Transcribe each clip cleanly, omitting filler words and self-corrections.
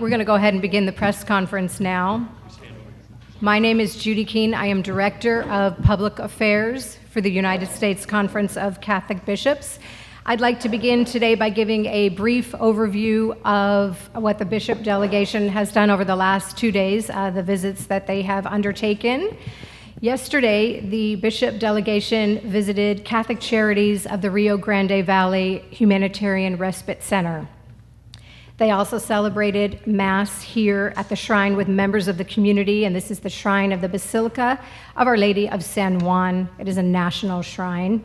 We're going to go ahead and begin the press conference now. My name is Judy Keene. I am Director of Public Affairs for the United States Conference of Catholic Bishops. I'd like to begin today by giving a brief overview of what the bishop delegation has done over the last 2 days, the visits that they have undertaken. Yesterday, the bishop delegation visited Catholic Charities of the Rio Grande Valley Humanitarian Respite Center. They also celebrated Mass here at the shrine with members of the community, and this is the shrine of the Basilica of Our Lady of San Juan. It is a national shrine.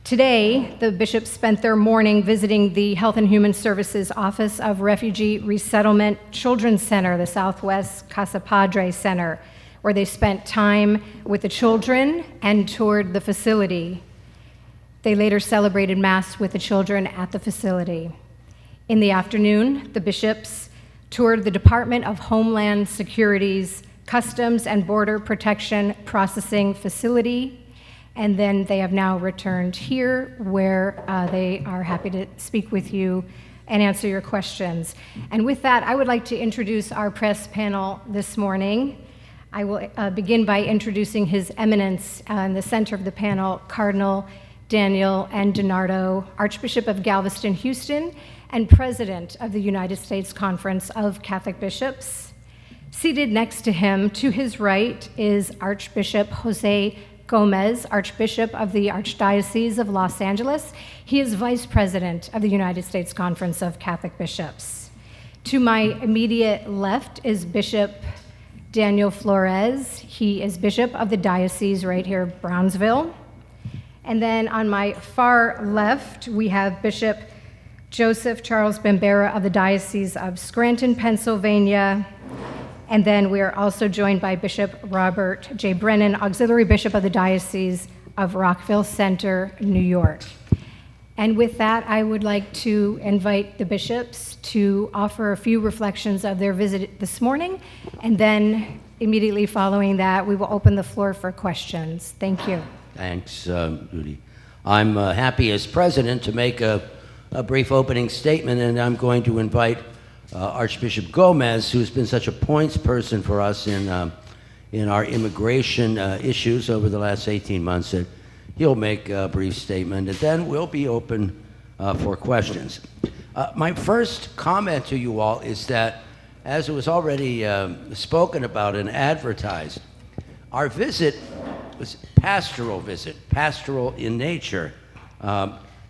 Today, the bishops spent their morning visiting the Health and Human Services Office of Refugee Resettlement Children's Center, the Southwest Casa Padre Center, where they spent time with the children and toured the facility. They later celebrated Mass with the children at the facility. In the afternoon, the bishops toured the Department of Homeland Security's Customs and Border Protection Processing Facility, and then they have now returned here where they are happy to speak with you and answer your questions. And with that, I would like to introduce our press panel this morning. I will begin by introducing His Eminence in the center of the panel, Cardinal Daniel N. DiNardo, Archbishop of Galveston, Houston, and President of the United States Conference of Catholic Bishops. Seated next to him, to his right, is Archbishop Jose Gomez, Archbishop of the Archdiocese of Los Angeles. He is Vice President of the United States Conference of Catholic Bishops. To my immediate left is Bishop Daniel Flores. He is Bishop of the Diocese right here, Brownsville. And then on my far left, we have Bishop Joseph Charles Bambera of the Diocese of Scranton, Pennsylvania. And then we are also joined by Bishop Robert J. Brennan, Auxiliary Bishop of the Diocese of Rockville Center, New York. And with that, I would like to invite the bishops to offer a few reflections of their visit this morning. And then immediately following that, we will open the floor for questions. Thank you. Thanks, Judy. I'm happy as president to make a brief opening statement, and I'm going to invite Archbishop Gomez, who's been such a points person for us in our immigration issues over the last 18 months, that he'll make a brief statement, and then we'll be open for questions. My first comment to you all is that, as it was already spoken about and advertised, our visit was pastoral visit, pastoral in nature.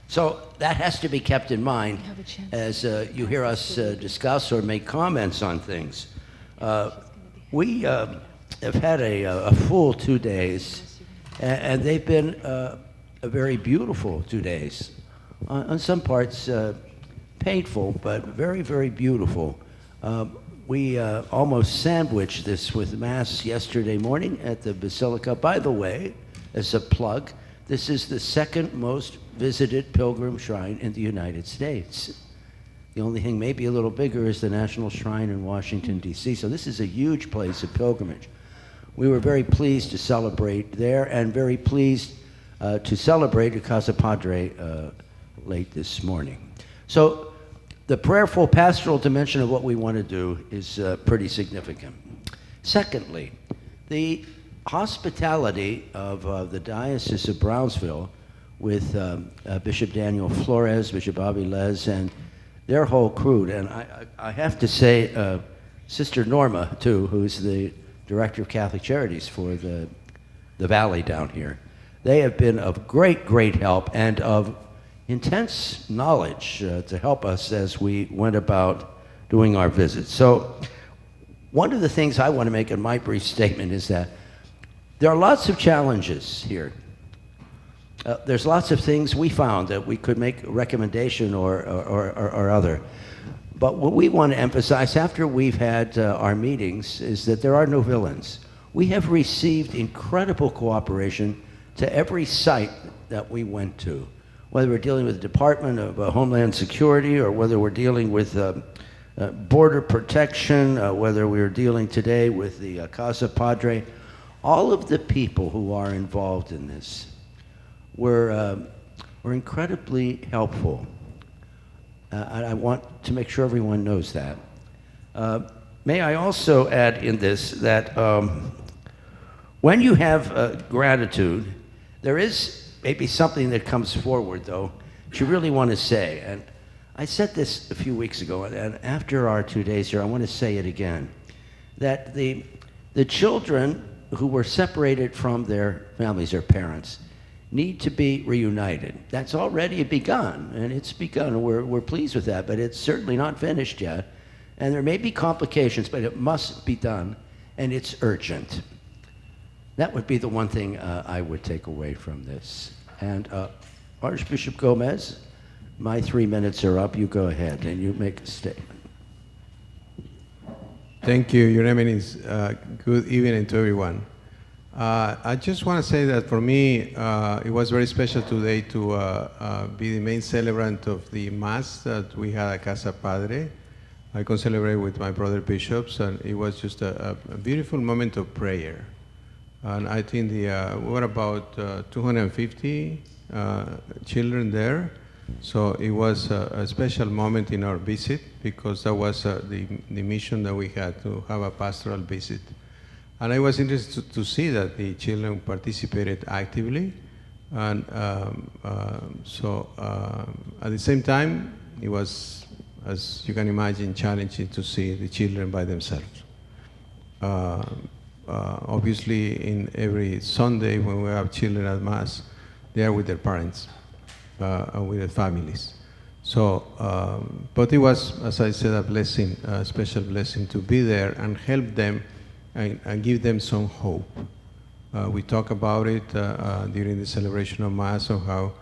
So that has to be kept in mind as you hear us discuss or make comments on things. We have had a full 2 days, and they've been a very beautiful 2 days. On some parts painful, but very, very beautiful. We almost sandwiched this with Mass yesterday morning at the Basilica. By the way, as a plug, this is the second most visited pilgrim shrine in the United States. The only thing maybe a little bigger is the National Shrine in Washington, D.C. So this is a huge place of pilgrimage. We were very pleased to celebrate there, and very pleased to celebrate at Casa Padre late this morning. So the prayerful pastoral dimension of what we want to do is pretty significant. Secondly, the hospitality of the Diocese of Brownsville with Bishop Daniel Flores, Bishop Avilés, and their whole crew. And I have to say, Sister Norma, too, who's the Director of Catholic Charities for the Valley down here. They have been of great, great help and of intense knowledge to help us as we went about doing our visits. So one of the things I want to make in my brief statement is that there are lots of challenges here. There's lots of things we found that we could make a recommendation or other. But what we want to emphasize after we've had our meetings is that there are no villains. We have received incredible cooperation to every site that we went to, whether we're dealing with the Department of Homeland Security or whether we're dealing with border protection, whether we're dealing today with the Casa Padre. All of the people who are involved in this were incredibly helpful. I want to make sure everyone knows that. May I also add in this that when you have gratitude, there is maybe something that comes forward, though, that you really want to say. And I said this a few weeks ago, and after our 2 days here, I want to say it again, that the children who were separated from their families, their parents, need to be reunited. That's already begun, and it's begun. We're pleased with that, but it's certainly not finished yet. And there may be complications, but it must be done, and it's urgent. That would be the one thing I would take away from this. And Archbishop Gomez, my 3 minutes are up. You go ahead, and you make a statement. Thank you, Your Eminence. Good evening to everyone. I just want to say that for me, it was very special today to be the main celebrant of the Mass that we had at Casa Padre. I can celebrate with my brother bishops, and it was just a beautiful moment of prayer. And I think we were about 250 children there. So it was a special moment in our visit, because that was the mission that we had, to have a pastoral visit. And I was interested to see that the children participated actively. And at the same time, it was, as you can imagine, challenging to see the children by themselves. Obviously, in every Sunday when we have children at Mass, they are with their parents and with their families. So, but it was, as I said, a blessing, a special blessing to be there and help them and give them some hope. We talk about it during the celebration of Mass, of how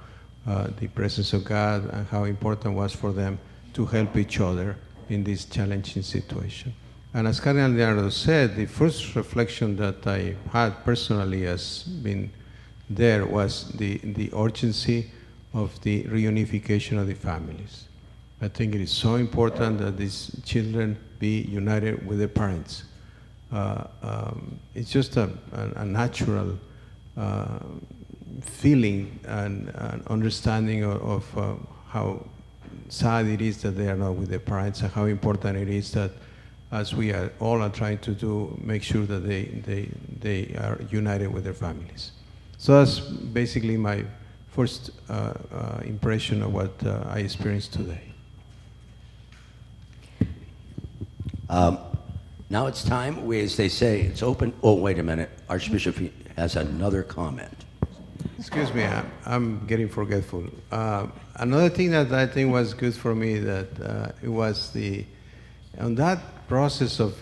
the presence of God and how important it was for them to help each other in this challenging situation. And as Cardinal Leonardo said, the first reflection that I had personally as being there was the urgency of the reunification of the families. I think it is so important that these children be united with their parents. It's just a natural feeling and understanding of how sad it is that they are not with their parents, and how important it is that, as we are all trying to do, make sure that they are united with their families. So that's basically my first impression of what I experienced today. Now it's time, as they say, it's open. Oh, wait a minute. Archbishop has another comment. Excuse me, I'm getting forgetful. Another thing that I think was good for me, that it was on that process of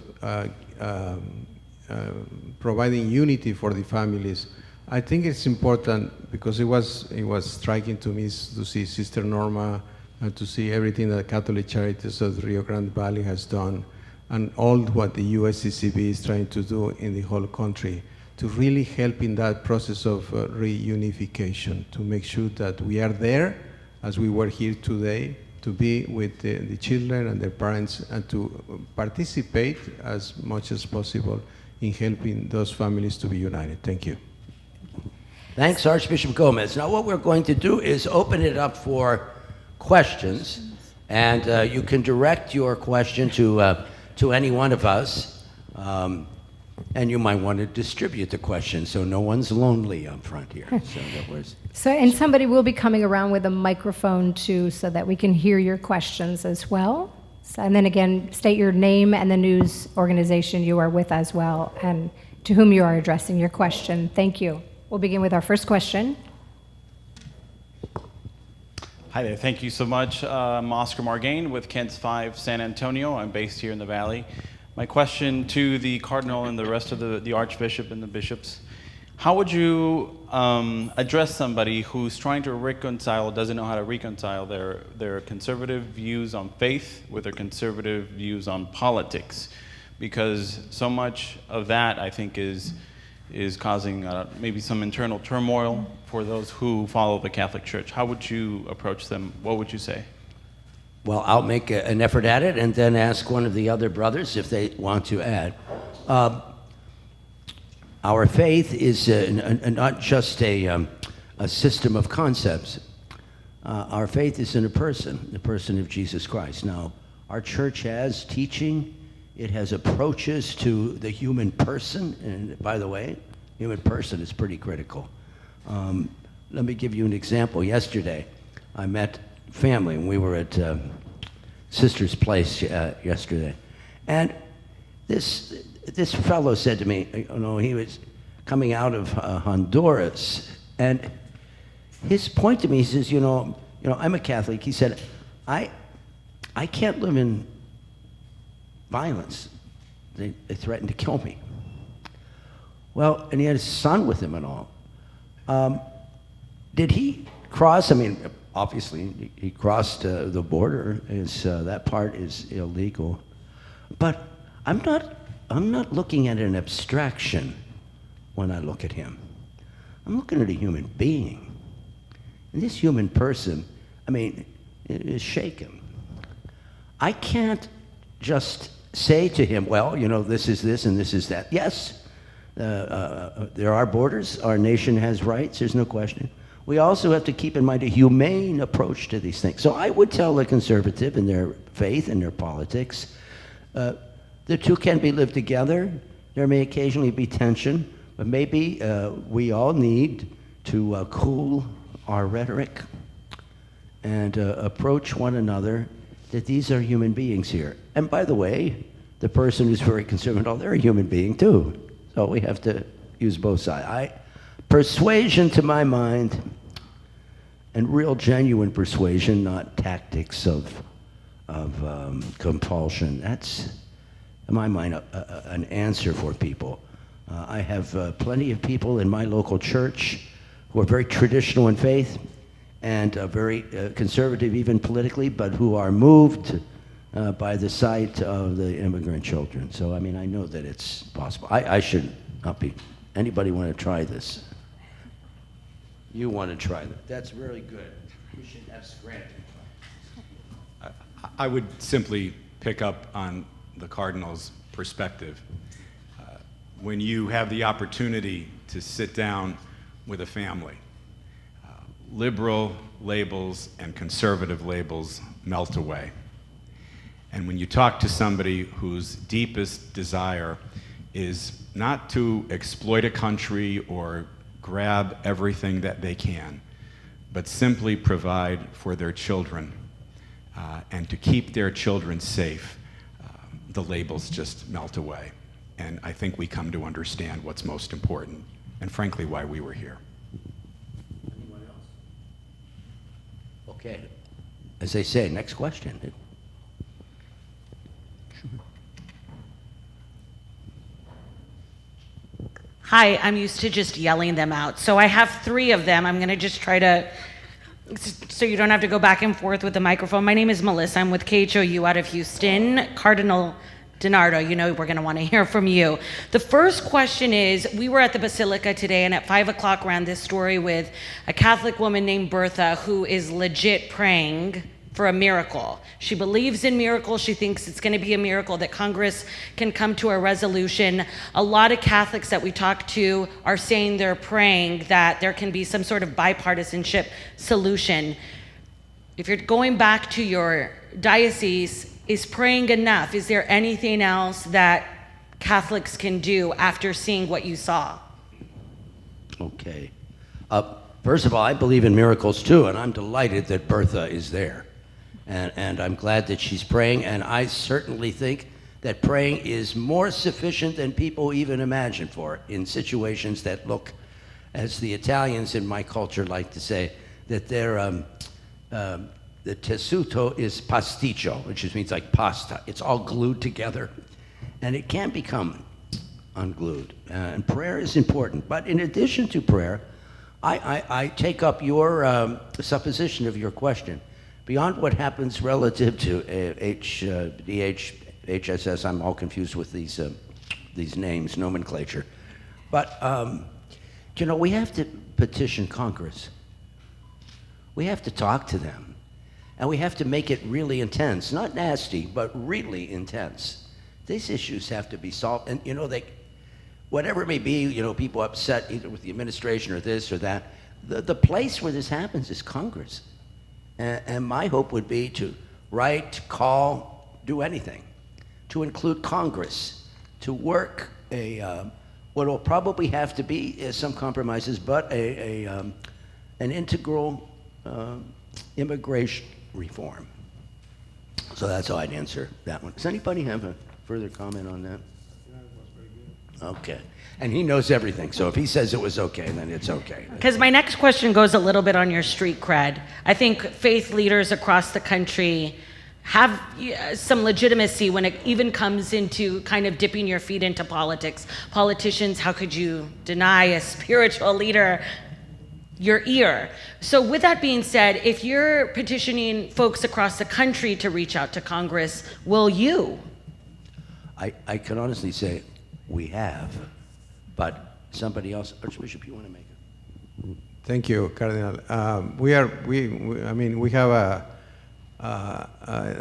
providing unity for the families. I think it's important, because it was striking to me to see Sister Norma and to see everything that Catholic Charities of the Rio Grande Valley has done, and all what the USCCB is trying to do in the whole country to really help in that process of reunification, to make sure that we are there, as we were here today, to be with the children and their parents, and to participate as much as possible in helping those families to be united. Thank you. Thanks, Archbishop Gomez. Now what we're going to do is open it up for questions, and you can direct your question to any one of us, and you might want to distribute the question so no one's lonely up front here. And somebody will be coming around with a microphone too, so that we can hear your questions as well. So, and then again, state your name and the news organization you are with as well, and to whom you are addressing your question. Thank you. We'll begin with our first question. Hi there, thank you so much. I'm Oscar Margain with Kent's 5 San Antonio. I'm based here in the Valley. My question to the Cardinal and the rest of the Archbishop and the bishops: how would you address somebody who's trying to reconcile, doesn't know how to reconcile their conservative views on faith with their conservative views on politics? Because so much of that, I think, is causing maybe some internal turmoil for those who follow the Catholic Church. How would you approach them? What would you say? Well, I'll make an effort at it, and then ask one of the other brothers if they want to add. Our faith is not just a system of concepts. Our faith is in a person, the person of Jesus Christ. Now, our church has teaching It has approaches to the human person, and by the way, human person is pretty critical. Let me give you an example. Yesterday, I met family, and we were at sister's place yesterday, and this fellow said to me, you know, he was coming out of Honduras, and his point to me, he says, you know, I'm a Catholic. He said, I can't live in violence. They threatened to kill me. Well, and he had his son with him and all. Did he cross? I mean, obviously, he crossed the border. That part is illegal. But I'm not looking at an abstraction when I look at him. I'm looking at a human being. And this human person, I mean, is shaken. I can't just say to him, well, you know, this is this and this is that. Yes, there are borders. Our nation has rights. There's no question. We also have to keep in mind a humane approach to these things. So I would tell the conservative in their faith and their politics, the two can be lived together. There may occasionally be tension, but maybe we all need to cool our rhetoric and approach one another that these are human beings here. And by the way, the person who's very conservative, they're a human being too. So we have to use both sides. Persuasion, to my mind, and real genuine persuasion, not tactics of compulsion. That's, in my mind, an answer for people. I have plenty of people in my local church who are very traditional in faith and very conservative even politically, but who are moved by the sight of the immigrant children. So, I mean, I know that it's possible. I should not be. Anybody want to try this? You want to try that? That's really good. We should have Scranton try. I would simply pick up on the Cardinal's perspective. When you have the opportunity to sit down with a family, liberal labels and conservative labels melt away. And when you talk to somebody whose deepest desire is not to exploit a country or grab everything that they can, but simply provide for their children and to keep their children safe, the labels just melt away. And I think we come to understand what's most important, and frankly, why we were here. Anyone else? Okay. As they say, next question. Hi, I'm used to just yelling them out. So I have 3 of them. I'm going to just try to, so you don't have to go back and forth with the microphone. My name is Melissa. I'm with KHOU out of Houston. Cardinal DiNardo, you know we're going to want to hear from you. The first question is, we were at the Basilica today, and at 5 o'clock ran this story with a Catholic woman named Bertha who is legit praying for a miracle. She believes in miracles. She thinks it's going to be a miracle that Congress can come to a resolution. A lot of Catholics that we talk to are saying they're praying that there can be some sort of bipartisanship solution. If you're going back to your diocese, is praying enough? Is there anything else that Catholics can do after seeing what you saw? Okay. First of all, I believe in miracles too, and I'm delighted that Bertha is there. And I'm glad that she's praying, and I certainly think that praying is more sufficient than people even imagine for in situations that look, as the Italians in my culture like to say, that they're, the tessuto is pasticcio, which just means like pasta. It's all glued together, and it can't become unglued. And prayer is important. But in addition to prayer, I take up your supposition of your question. Beyond what happens relative to HSS, I'm all confused with these names, nomenclature. But, you know, we have to petition Congress. We have to talk to them. And we have to make it really intense, not nasty, but really intense. These issues have to be solved. And, you know, whatever it may be, you know, people upset either with the administration or this or that, the place where this happens is Congress. And my hope would be to write, call, do anything. to include Congress, to work what will probably have to be some compromises, but an integral immigration reform. So that's how I'd answer that one. Does anybody have a further comment on that? Okay. And he knows everything, so if he says it was okay, then it's okay. Because my next question goes a little bit on your street cred. I think faith leaders across the country have some legitimacy when it even comes into kind of dipping your feet into politics. Politicians, how could you deny a spiritual leader your ear? So with that being said, if you're petitioning folks across the country to reach out to Congress, will you? I can honestly say we have, but somebody else, Archbishop, you want to make it? Thank you, Cardinal. We have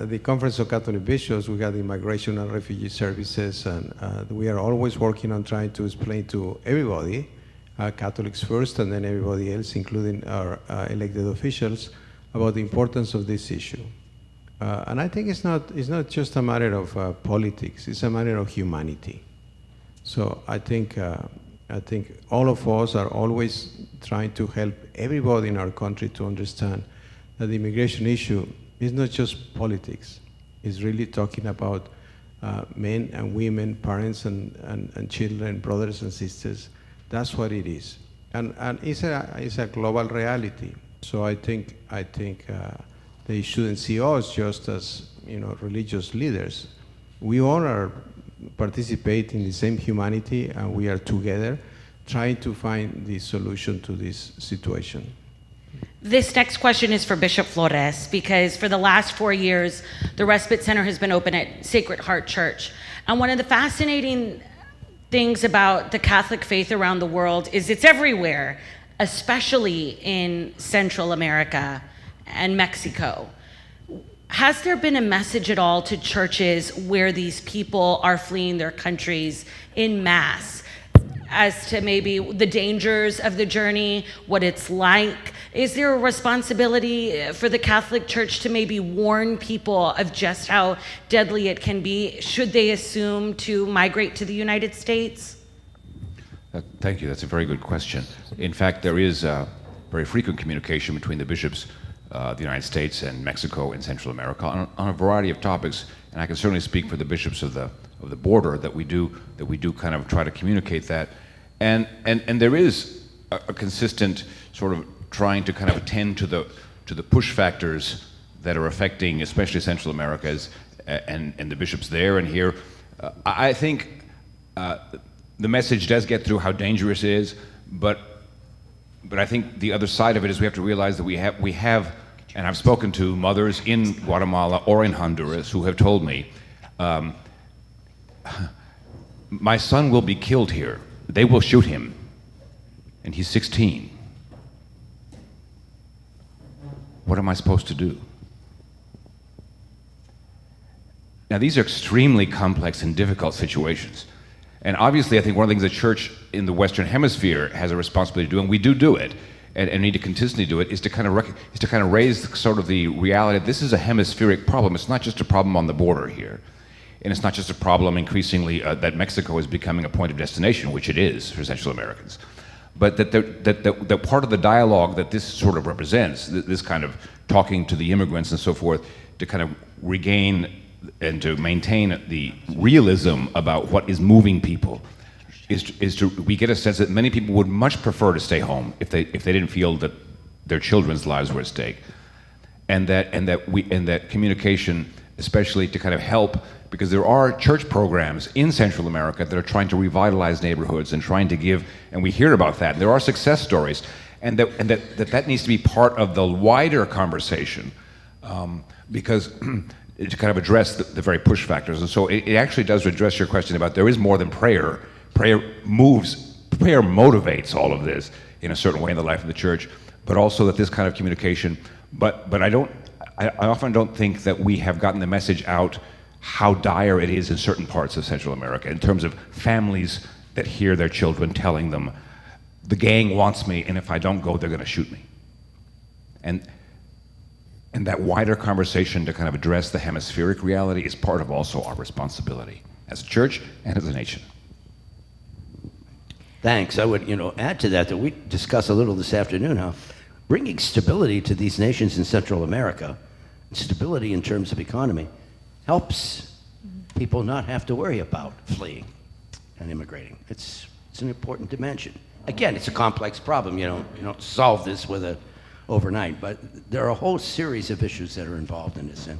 the Conference of Catholic Bishops, we have the Immigration and Refugee Services, and we are always working on trying to explain to everybody, Catholics first, and then everybody else, including our elected officials, about the importance of this issue. And I think it's not just a matter of politics; it's a matter of humanity. So I think all of us are always trying to help everybody in our country to understand that the immigration issue is not just politics. It's really talking about men and women, parents and children, brothers and sisters. That's what it is, and it's a global reality. So I think they shouldn't see us just as religious leaders. We all are participate in the same humanity, and we are together trying to find the solution to this situation. This next question is for Bishop Flores, because for the last 4 years, the Respite Center has been open at Sacred Heart Church. And one of the fascinating things about the Catholic faith around the world is it's everywhere, especially in Central America and Mexico. Has there been a message at all to churches where these people are fleeing their countries in mass as to maybe the dangers of the journey, what it's like? Is there a responsibility for the Catholic Church to maybe warn people of just how deadly it can be should they assume to migrate to the United States? Thank you. That's a very good question. In fact, there is very frequent communication between the bishops the United States and Mexico and Central America on a variety of topics, and I can certainly speak for the bishops of the border that we do kind of try to communicate that, and there is a consistent sort of trying to kind of attend to the push factors that are affecting especially Central Americas and the bishops there and here. I think the message does get through how dangerous it is, but I think the other side of it is we have to realize that we have, and I've spoken to mothers in Guatemala or in Honduras who have told me, my son will be killed here. They will shoot him, and he's 16. What am I supposed to do? Now, these are extremely complex and difficult situations. And obviously, I think one of the things the church in the Western Hemisphere has a responsibility to do, and we do it, and need to consistently do it, is to kind of raise sort of the reality that this is a hemispheric problem. It's not just a problem on the border here, and it's not just a problem increasingly that Mexico is becoming a point of destination, which it is for Central Americans, but that part of the dialogue that this sort of represents, this kind of talking to the immigrants and so forth, to kind of regain and to maintain the realism about what is moving people, we get a sense that many people would much prefer to stay home if they didn't feel that their children's lives were at stake, and that communication, especially to kind of help, because there are church programs in Central America that are trying to revitalize neighborhoods and trying to give, and we hear about that. And there are success stories, and that needs to be part of the wider conversation, because to kind of address the very push factors. And so it actually does address your question about there is more than prayer. Prayer motivates all of this in a certain way in the life of the church, but also that this kind of communication, but I often don't think that we have gotten the message out how dire it is in certain parts of Central America in terms of families that hear their children telling them, the gang wants me, and if I don't go, they're going to shoot me. And And that wider conversation to kind of address the hemispheric reality is part of also our responsibility as a church and as a nation. Thanks. I would, add to that we discussed a little this afternoon how bringing stability to these nations in Central America, stability in terms of economy, helps people not have to worry about fleeing and immigrating. It's an important dimension. Again, it's a complex problem. You don't solve this overnight, but there are a whole series of issues that are involved in this. And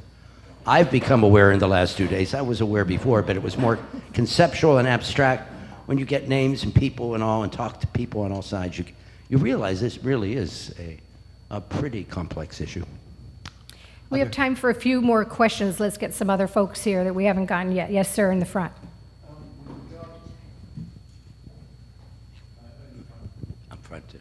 I've become aware in the last 2 days. I was aware before, but it was more conceptual and abstract. When you get names and people and all and talk to people on all sides, you realize this really is a pretty complex issue. We have time for a few more questions. Let's get some other folks here that we haven't gotten yet. Yes, sir, in the front. I'm front too.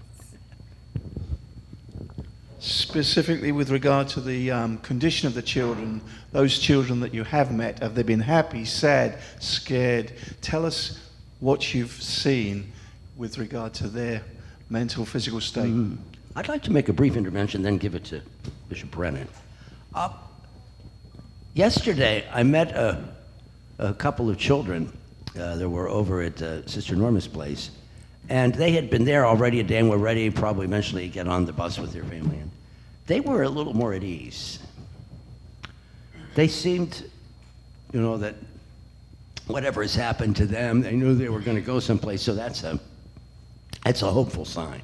Specifically with regard to the condition of the children, those children that you have met, have they been happy, sad, scared? Tell us what you've seen with regard to their mental, physical state. I'd like to make a brief intervention, then give it to Bishop Brennan. Yesterday, I met a couple of children that were over at Sister Norma's place, and they had been there already a day and were ready probably eventually to get on the bus with their family. And they were a little more at ease. They seemed, that whatever has happened to them, they knew they were going to go someplace, so that's a hopeful sign.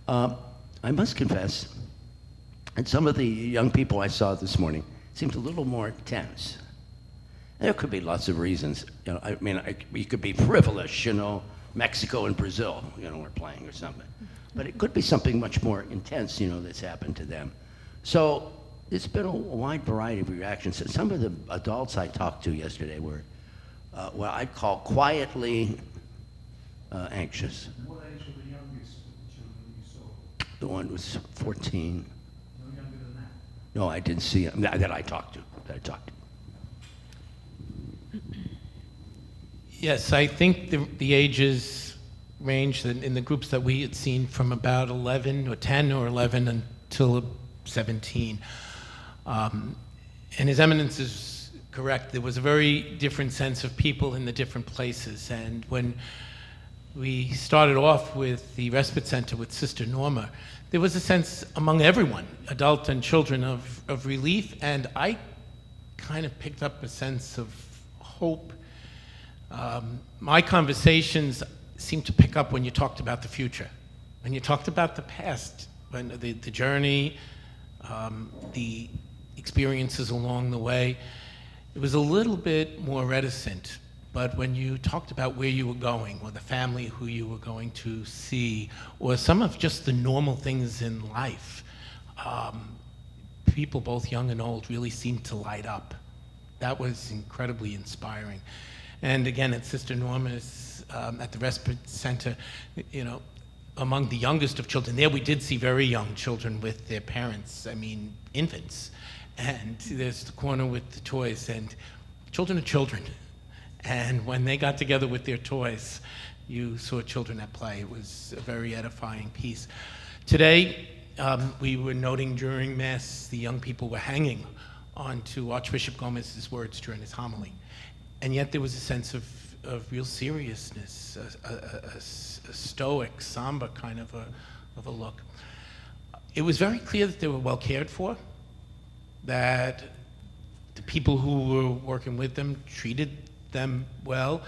I must confess, and some of the young people I saw this morning seemed a little more tense. And there could be lots of reasons. You could be frivolous, Mexico and Brazil, we're playing or something. But it could be something much more intense, that's happened to them. So it's been a wide variety of reactions. Some of the adults I talked to yesterday were what I'd call quietly anxious. What age were the youngest children you saw? The one was 14. No younger than that? No, I didn't see him, that I talked to. Yes, I think the ages ranged in the groups that we had seen from about 11 or 10 or 11 until 17. And His Eminence is correct. There was a very different sense of people in the different places. And when we started off with the respite center with Sister Norma, there was a sense among everyone, adult and children, of relief. And I kind of picked up a sense of hope. My conversations seemed to pick up when you talked about the future, when you talked about the past, when the journey, the experiences along the way. It was a little bit more reticent, but when you talked about where you were going, or the family who you were going to see, or some of just the normal things in life, people both young and old really seemed to light up. That was incredibly inspiring. And again, at Sister Norma's, at the respite center, among the youngest of children, there we did see very young children with their parents, infants. And there's the corner with the toys, and children are children. And when they got together with their toys, you saw children at play. It was a very edifying piece. Today, we were noting during Mass, the young people were hanging onto Archbishop Gomez's words during his homily. And yet there was a sense of real seriousness, a stoic, somber kind of a look. It was very clear that they were well cared for, that the people who were working with them treated them well.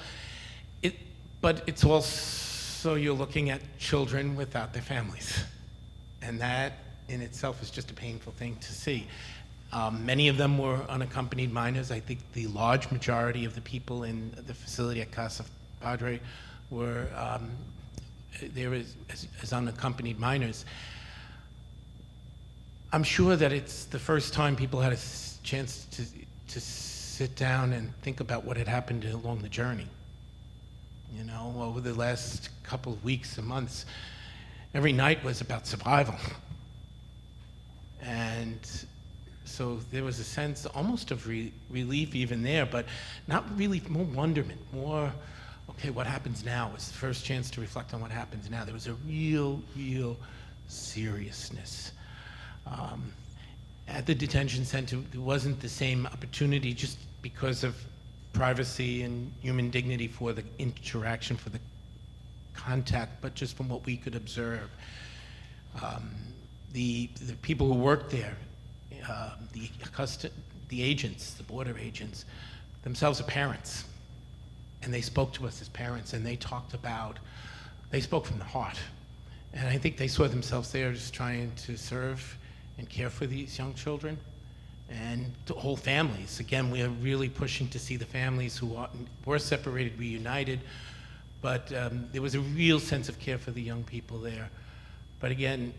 But it's also, you're looking at children without their families. And that in itself is just a painful thing to see. Many of them were unaccompanied minors. I think the large majority of the people in the facility at Casa Padre were there as unaccompanied minors. I'm sure that it's the first time people had a chance to sit down and think about what had happened along the journey. Over the last couple of weeks and months, every night was about survival. And so there was a sense almost of relief even there, but not really, more wonderment, more, okay, what happens now? It's the first chance to reflect on what happens now. There was a real seriousness. at the detention center, there wasn't the same opportunity just because of privacy and human dignity for the interaction, for the contact, but just from what we could observe. The people who worked there, the agents, the border agents, themselves are parents. And they spoke to us as parents, and they spoke from the heart. And I think they saw themselves there just trying to serve and care for these young children and the whole families. Again, we are really pushing to see the families who were separated reunited, but there was a real sense of care for the young people there. But again,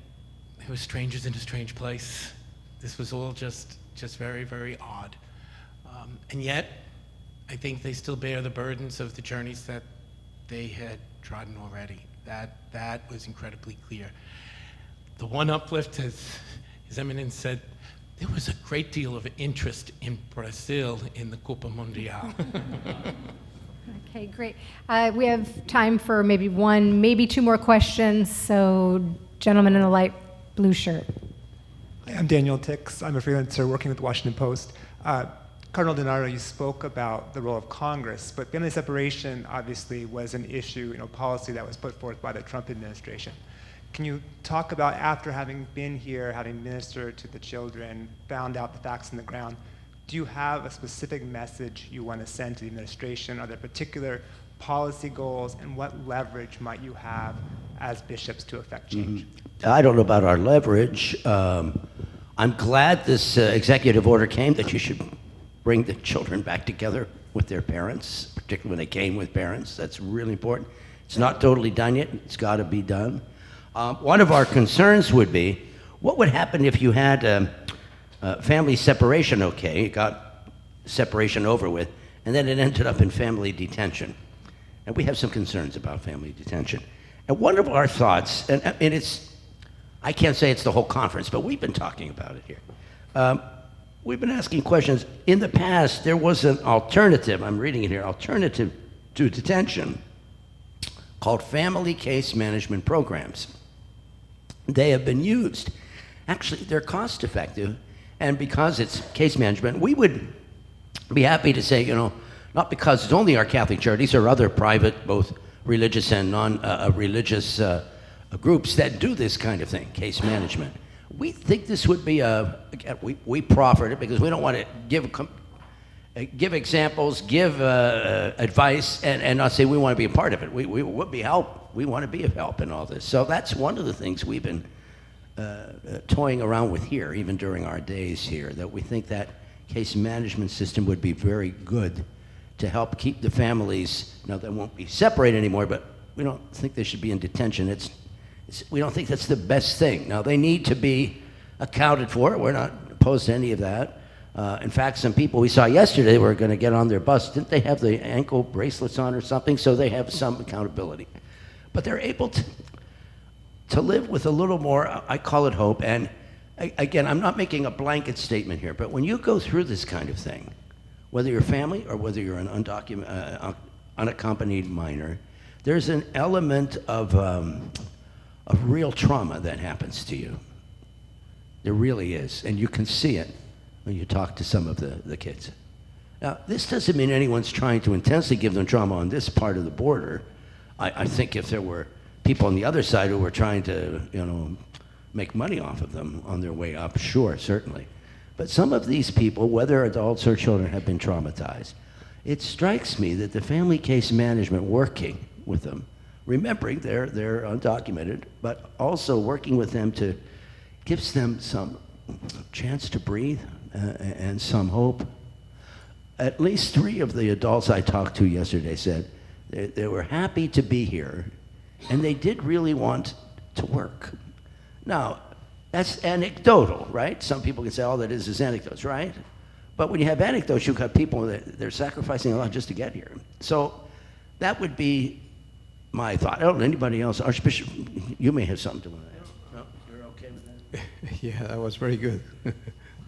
they were strangers in a strange place. This was all just very, very odd. And yet, I think they still bear the burdens of the journeys that they had trodden already. That was incredibly clear. The one uplift, as His Eminence said, there was a great deal of interest in Brazil in the Copa Mundial. Okay, great. We have time for maybe one, maybe two more questions. So, gentleman in the light blue shirt. Hi, I'm Daniel Tix. I'm a freelancer working with the Washington Post. Cardinal Donato, you spoke about the role of Congress, but family separation obviously was an issue, policy that was put forth by the Trump administration. Can you talk about, after having been here, having ministered to the children, found out the facts on the ground, do you have a specific message you want to send to the administration? Are there particular policy goals, and what leverage might you have as bishops to affect change? I don't know about our leverage. I'm glad this executive order came that you should bring the children back together with their parents, particularly when they came with parents. That's really important. It's not totally done yet. It's got to be done. One of our concerns would be, what would happen if you had family separation, okay, you got separation over with, and then it ended up in family detention? And we have some concerns about family detention. And one of our thoughts, and I can't say it's the whole conference, but we've been talking about it here. We've been asking questions. In the past, there was an alternative, I'm reading it here, alternative to detention called family case management programs. They have been used. Actually, they're cost effective, and because it's case management, we would be happy to say, not because it's only our Catholic charities or other private, both religious and non-religious groups that do this kind of thing, case management. We think this would be we proffered it because we don't want to give examples, give advice, and not say we want to be a part of it. We would be help. We want to be of help in all this. So that's one of the things we've been toying around with here, even during our days here, that we think that case management system would be very good to help keep the families. Now, they won't be separated anymore, but we don't think they should be in detention. We don't think that's the best thing. Now, they need to be accounted for. We're not opposed to any of that. In fact, some people we saw yesterday were going to get on their bus. Didn't they have the ankle bracelets on or something? So they have some accountability. But they're able to live with a little more, I call it hope. And again, I'm not making a blanket statement here, but when you go through this kind of thing, whether you're family or whether you're an unaccompanied minor, there's an element of real trauma that happens to you. There really is, and you can see it when you talk to some of the kids. Now, this doesn't mean anyone's trying to intensely give them trauma on this part of the border. I think if there were people on the other side who were trying to, make money off of them on their way up, sure, certainly. But some of these people, whether adults or children, have been traumatized. It strikes me that the family case management working with them, remembering they're undocumented, but also working with them gives them some chance to breathe and some hope. At least 3 of the adults I talked to yesterday said they were happy to be here, and they did really want to work. Now, that's anecdotal, right? Some people can say all that is anecdotes, right? But when you have anecdotes, you've got people that they're sacrificing a lot just to get here. So that would be my thought. I don't know anybody else. Archbishop, you may have something to add. No, you're okay with that? Yeah, that was very good.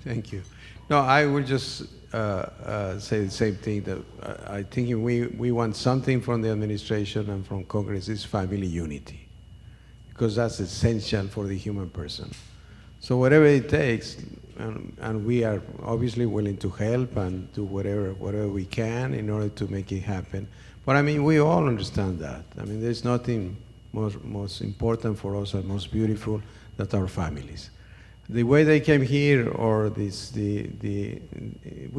Thank you. No, I would just say the same thing, that I think we want something from the administration and from Congress is family unity, because that's essential for the human person. So whatever it takes, and we are obviously willing to help and do whatever we can in order to make it happen. But I mean, we all understand that. I mean, there's nothing most important for us and most beautiful than our families. The way they came here, or we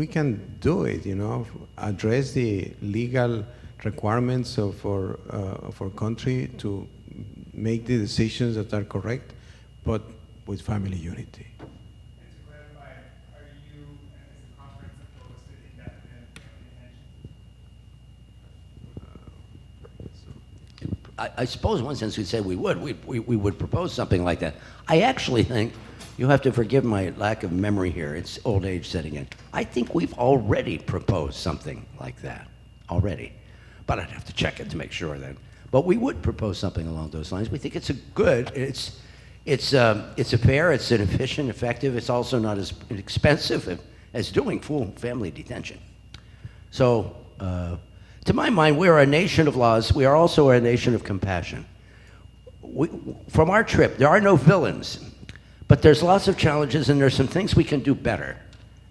can do it, you know, address the legal requirements of our country to make the decisions that are correct, but with family unity. And to clarify, are you, as a conference, opposed to indefinite detention? I suppose in one sense we'd say we would propose something like that. I actually think, you have to forgive my lack of memory here, it's old age setting in. I think we've already proposed something like that, already. But I'd have to check it to make sure then. But we would propose something along those lines. We think it's a fair, it's an efficient, effective, it's also not as expensive as doing full family detention. So, to my mind, we are a nation of laws. We are also a nation of compassion. From our trip, there are no villains, but there's lots of challenges and there's some things we can do better.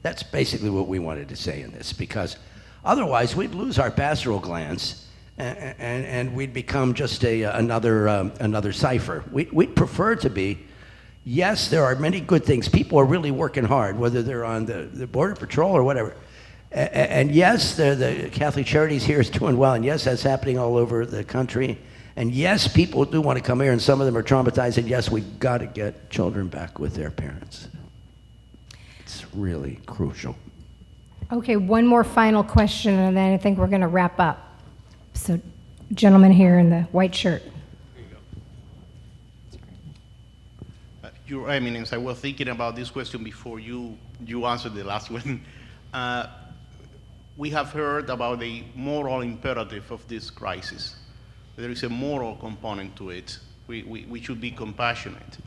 That's basically what we wanted to say in this, because otherwise we'd lose our pastoral glands and we'd become just another cipher. We'd prefer to be, yes, there are many good things. People are really working hard, whether they're on the Border Patrol or whatever. And yes, the Catholic Charities here is doing well, and yes, that's happening all over the country. And yes, people do want to come here, and some of them are traumatized, and yes, we've got to get children back with their parents. It's really crucial. Okay, one more final question, and then I think we're going to wrap up. So, gentleman here in the white shirt. Your Eminence, I was thinking about this question before you answered the last one. We have heard about the moral imperative of this crisis. There is a moral component to it. We should be compassionate.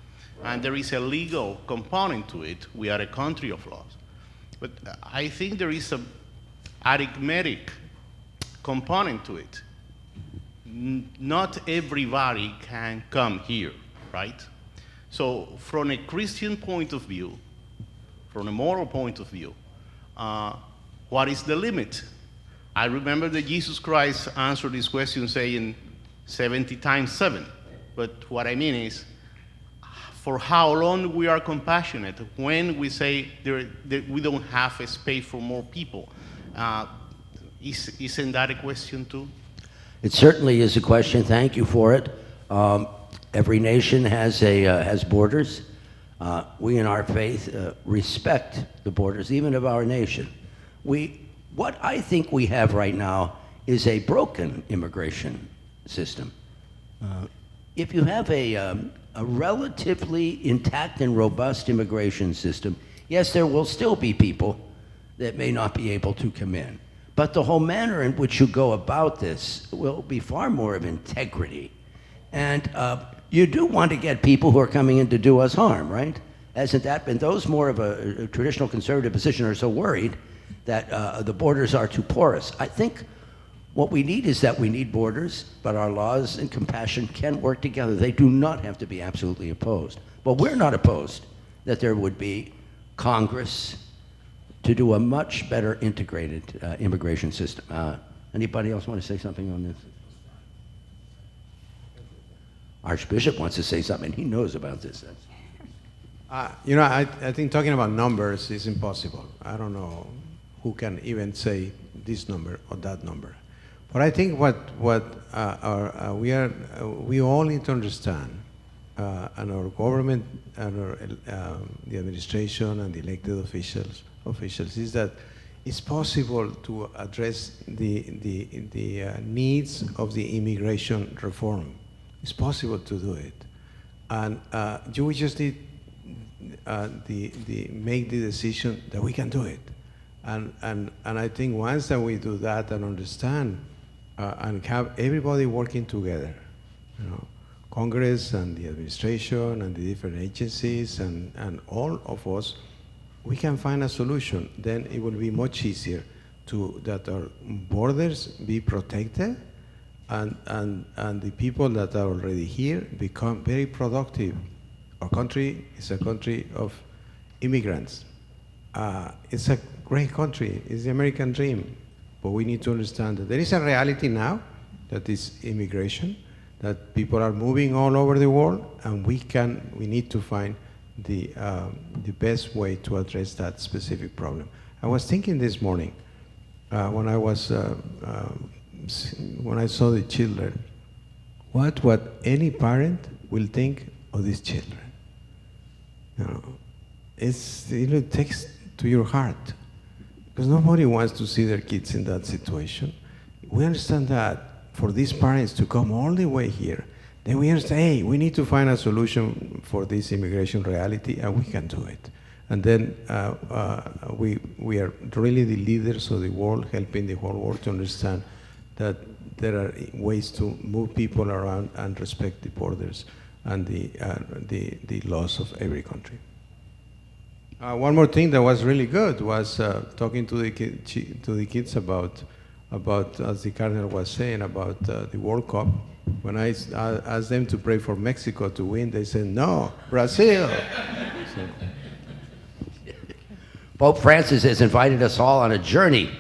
And there is a legal component to it. We are a country of laws. But I think there is an arithmetic component to it. Not everybody can come here, right? So from a Christian point of view, from a moral point of view, what is the limit? I remember that Jesus Christ answered this question saying 70 times 7. But what I mean is, for how long we are compassionate when we say we don't have a space for more people. Isn't that a question too? It certainly is a question. Thank you for it. Every nation has borders. We in our faith respect the borders, even of our nation. What I think we have right now is a broken immigration system. If you have a relatively intact and robust immigration system, yes, there will still be people that may not be able to come in. But the whole manner in which you go about this will be far more of integrity. And you do want to get people who are coming in to do us harm, right? Hasn't that been, those more of a traditional conservative position are so worried that the borders are too porous. I think what we need is that we need borders, but our laws and compassion can work together. They do not have to be absolutely opposed. But we're not opposed that there would be Congress to do a much better integrated immigration system. Anybody else want to say something on this? Archbishop wants to say something. He knows about this. You know, I think talking about numbers is impossible. I don't know who can even say this number or that number. But I think we all need to understand, and our government and the administration and the elected officials is that it's possible to address the needs of the immigration reform. It's possible to do it, and we just need make the decision that we can do it, and I think once that we do that and understand and have everybody working together, you know, Congress and the administration and the different agencies and all of us, we can find a solution. Then it will be much easier that our borders be protected and the people that are already here become very productive Our country is a country of immigrants. It's a great country. It's the American dream. But we need to understand that there is a reality now that is immigration, that people are moving all over the world, and we need to find the best way to address that specific problem. I was thinking this morning when I saw the children, what any parent will think of these children. You know, it takes to your heart, because nobody wants to see their kids in that situation. We understand that for these parents to come all the way here, then we understand, hey, we need to find a solution for this immigration reality, and we can do it. And then we are really the leaders of the world, helping the whole world to understand that there are ways to move people around and respect the borders and the laws of every country. One more thing that was really good was talking to the kids about, as the Cardinal was saying, about the World Cup. When I asked them to pray for Mexico to win, they said, no, Brazil. So. Pope Francis has invited us all on a journey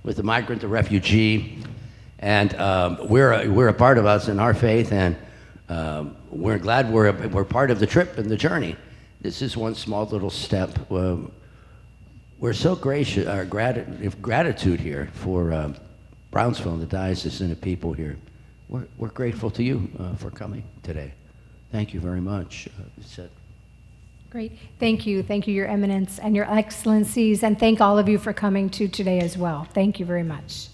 with the migrant, the refugee, and we're a part of us in our faith, and we're glad we're part of the trip and the journey. This is one small little step. We're so gracious, our gratitude here for Brownsville and the diocese and the people here. We're grateful to you for coming today. Thank you very much. Great. Thank you. Thank you, Your Eminence and Your Excellencies, and thank all of you for coming to today as well. Thank you very much.